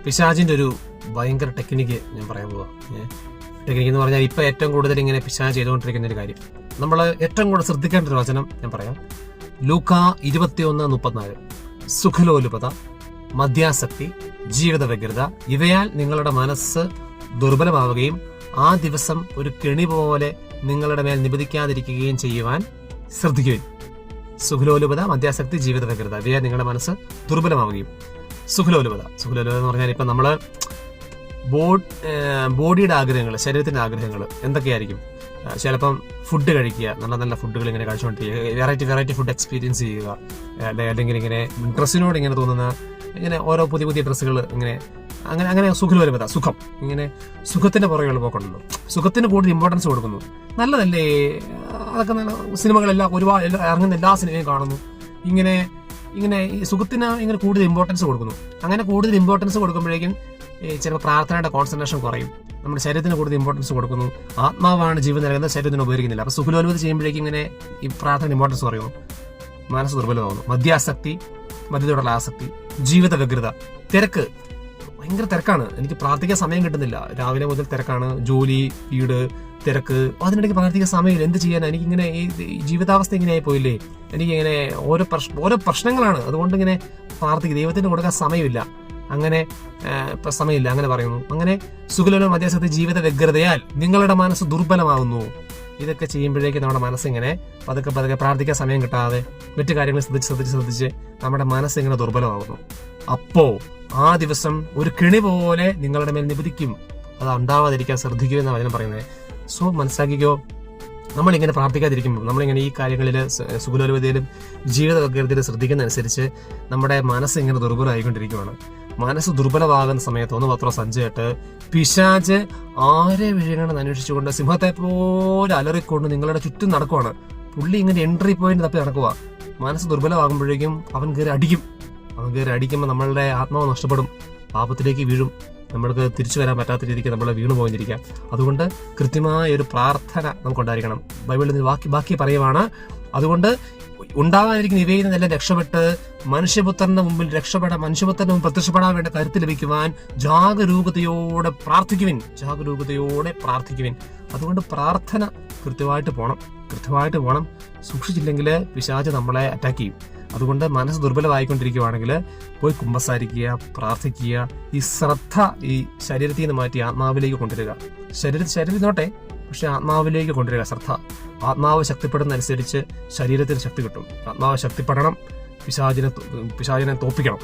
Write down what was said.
പിശാചിന്റെ ഒരു ഭയങ്കര ടെക്നിക്ക് ഞാൻ പറയാൻ പോവാ. ടെക്നിക്ക് എന്ന് പറഞ്ഞാൽ ഇപ്പൊ ഏറ്റവും കൂടുതൽ ഇങ്ങനെ പിശാച് ചെയ്തുകൊണ്ടിരിക്കുന്ന ഒരു കാര്യം, നമ്മൾ ഏറ്റവും കൂടുതൽ ശ്രദ്ധിക്കേണ്ട ഒരു വചനം ഞാൻ പറയാം. ലൂക്ക 21:34. സുഖലോലുപത, മദ്യാസക്തി, ജീവിത വ്യഗ്രത ഇവയാൽ നിങ്ങളുടെ മനസ്സ് ദുർബലമാവുകയും ആ ദിവസം ഒരു കെണി പോലെ നിങ്ങളുടെ മേൽ നിബന്ധിക്കാതിരിക്കുകയും ചെയ്യുവാൻ ശ്രദ്ധിക്കുകയും. സുഖലോലുപത, മദ്യാസക്തി, ജീവിത വ്യഗ്രത ഇവയാൽ നിങ്ങളുടെ മനസ്സ് ദുർബലമാവുകയും. സുഖലോലുപത എന്ന് പറഞ്ഞാൽ ഇപ്പൊ നമ്മള് ബോഡിയുടെ ആഗ്രഹങ്ങൾ, ശരീരത്തിന്റെ ആഗ്രഹങ്ങൾ എന്തൊക്കെയായിരിക്കും? ചിലപ്പം ഫുഡ് കഴിക്കുക, നല്ല നല്ല ഫുഡുകൾ ഇങ്ങനെ കഴിച്ചുകൊണ്ടിരിക്കുക, വെറൈറ്റി ഫുഡ് എക്സ്പീരിയൻസ് ചെയ്യുക, അല്ലെങ്കിൽ ഇങ്ങനെ ഡ്രസ്സിനോട് ഇങ്ങനെ തോന്നുന്ന ഇങ്ങനെ ഓരോ പുതിയ ഡ്രസ്സുകൾ അങ്ങനെ സുഖലോലുപത, സുഖം, ഇങ്ങനെ സുഖത്തിന്റെ പുറകെയുള്ള പോക്കുണ്ടല്ലോ. സുഖത്തിന് കൂടുതൽ ഇമ്പോർട്ടൻസ് കൊടുക്കുന്നു. നല്ലതല്ലേ അതൊക്കെ? നല്ല സിനിമകളെല്ലാം ഒരുപാട് ഇറങ്ങുന്ന എല്ലാ സിനിമയും കാണുന്നു. ഇങ്ങനെ ഈ സുഖത്തിന് ഇങ്ങനെ കൂടുതൽ ഇമ്പോർട്ടൻസ് കൊടുക്കുന്നു. അങ്ങനെ കൂടുതൽ ഇമ്പോർട്ടൻസ് കൊടുക്കുമ്പോഴേക്കും ചിലപ്പോൾ പ്രാർത്ഥനയുടെ കോൺസെൻട്രേഷൻ കുറയും. നമ്മുടെ ശരീരത്തിന് കൂടുതൽ ഇമ്പോർട്ടൻസ് കൊടുക്കുന്നു. ആത്മാവാണ് ജീവൻ നൽകുന്നത്, ശരീരത്തിന് ഉപകരിക്കുന്നില്ല. അപ്പൊ സുഖലോലുപത ചെയ്യുമ്പോഴേക്കും ഇങ്ങനെ ഈ പ്രാർത്ഥന ഇമ്പോർട്ടൻസ് കുറയുന്നു, മനസ്സ് ദുർബലമാകുന്നു. മദ്യാസക്തി, മദ്യത്തോടുള്ള ആസക്തി, ജീവിത വ്യഗ്രത, തിരക്ക്, ഭയങ്കര തിരക്കാണ്, എനിക്ക് പ്രാർത്ഥിക്കാൻ സമയം കിട്ടുന്നില്ല. രാവിലെ മുതൽ തിരക്കാണ്, ജോലി, വീട്, തിരക്ക്, അതിനിടയ്ക്ക് പ്രാർത്ഥിക്കാൻ സമയമില്ല. എന്ത് ചെയ്യാൻ? എനിക്കിങ്ങനെ ഈ ജീവിതാവസ്ഥ ഇങ്ങനെ ആയി പോയില്ലേ, എനിക്കിങ്ങനെ ഓരോ പ്രശ്നങ്ങളാണ്, അതുകൊണ്ട് ഇങ്ങനെ പ്രാർത്ഥിക്കും, ദൈവത്തിന് കൊടുക്കാൻ സമയമില്ല, അങ്ങനെ സമയമില്ല, അങ്ങനെ പറയുന്നു. അങ്ങനെ സുഖലോലുപത, മദ്യാസക്തി, ജീവിത വ്യഗ്രതയാൽ നിങ്ങളുടെ മനസ്സ് ദുർബലമാവുന്നു. ഇതൊക്കെ ചെയ്യുമ്പോഴേക്കും നമ്മുടെ മനസ്സിങ്ങനെ പതുക്കെ പ്രാർത്ഥിക്കാൻ സമയം കിട്ടാതെ മറ്റു കാര്യങ്ങൾ ശ്രദ്ധിച്ച് നമ്മുടെ മനസ്സിങ്ങനെ ദുർബലമാകുന്നു. അപ്പോ ആ ദിവസം ഒരു കെണി പോലെ നിങ്ങളുടെ മേൽ നിബന്ധിക്കും, അത് ഉണ്ടാവാതിരിക്കാൻ ശ്രദ്ധിക്കുക എന്നാണ് വചനം പറയുന്നത്. സോ മനസ്സിലാക്കിക്കോ, നമ്മളിങ്ങനെ പ്രാർത്ഥിക്കാതിരിക്കുമ്പോൾ, നമ്മളിങ്ങനെ ഈ കാര്യങ്ങളിൽ സുഖലോലുപതയിലും ജീവിത വ്യഗ്രതയിലും ശ്രദ്ധിക്കുന്നതനുസരിച്ച് നമ്മുടെ മനസ്സ് ഇങ്ങനെ ദുർബലമായിക്കൊണ്ടിരിക്കുകയാണ്. മനസ്സ് ദുർബലമാകുന്ന സമയത്ത് 1 പത്രോസ് 5:8 പിശാച് ആരെ വിഴുങ്ങണമെന്ന് അന്വേഷിച്ചുകൊണ്ട് സിംഹത്തെ പോലെ അലറിക്കൊണ്ട് നിങ്ങളുടെ ചുറ്റും നടക്കുവാണ്. പുള്ളി ഇങ്ങനെ എൻട്രി പോയിന്റ് തപ്പി നടക്കുക. മനസ്സ് ദുർബലമാകുമ്പോഴേക്കും അവൻ കയറി അടിക്കുമ്പോൾ നമ്മളുടെ ആത്മാവ് നഷ്ടപ്പെടും, പാപത്തിലേക്ക് വീഴും, നമ്മൾക്ക് തിരിച്ചു വരാൻ പറ്റാത്ത രീതിക്ക് നമ്മളെ വീണു പോയിരിക്കാം. അതുകൊണ്ട് കൃത്യമായ ഒരു പ്രാർത്ഥന നമുക്കുണ്ടായിരിക്കണം. ബൈബിളിൽ ബാക്കി പറയുവാണ്. അതുകൊണ്ട് ഉണ്ടാകാതിരിക്കുന്ന ഇവയിൽ നിന്നെല്ലാം രക്ഷപ്പെട്ട് മനുഷ്യപുത്രന്റെ മുമ്പിൽ പ്രത്യക്ഷപ്പെടാൻ വേണ്ട കരുത്ത് ലഭിക്കുവാൻ ജാഗരൂകതയോടെ പ്രാർത്ഥിക്കുവിൻ. അതുകൊണ്ട് പ്രാർത്ഥന കൃത്യമായിട്ട് പോണം. സൂക്ഷിച്ചില്ലെങ്കിൽ പിശാച് നമ്മളെ അറ്റാക്ക് ചെയ്യും. അതുകൊണ്ട് മനസ്സ് ദുർബലമായിക്കൊണ്ടിരിക്കുകയാണെങ്കിൽ പോയി കുമ്പസാരിക്കുക, പ്രാർത്ഥിക്കുക. ഈ ശ്രദ്ധ ഈ ശരീരത്തിൽ നിന്ന് മാറ്റി ആത്മാവിലേക്ക് കൊണ്ടുവരിക. ശരീരത്തിൽ നോട്ടെ, പക്ഷെ ആത്മാവിലേക്ക് കൊണ്ടുവരിക ശ്രദ്ധ. ആത്മാവ് ശക്തിപ്പെടുന്ന അനുസരിച്ച് ശരീരത്തിന് ശക്തി കിട്ടും. ആത്മാവ് ശക്തിപ്പെടണം, പിശാചിനെ തോൽപ്പിക്കണം.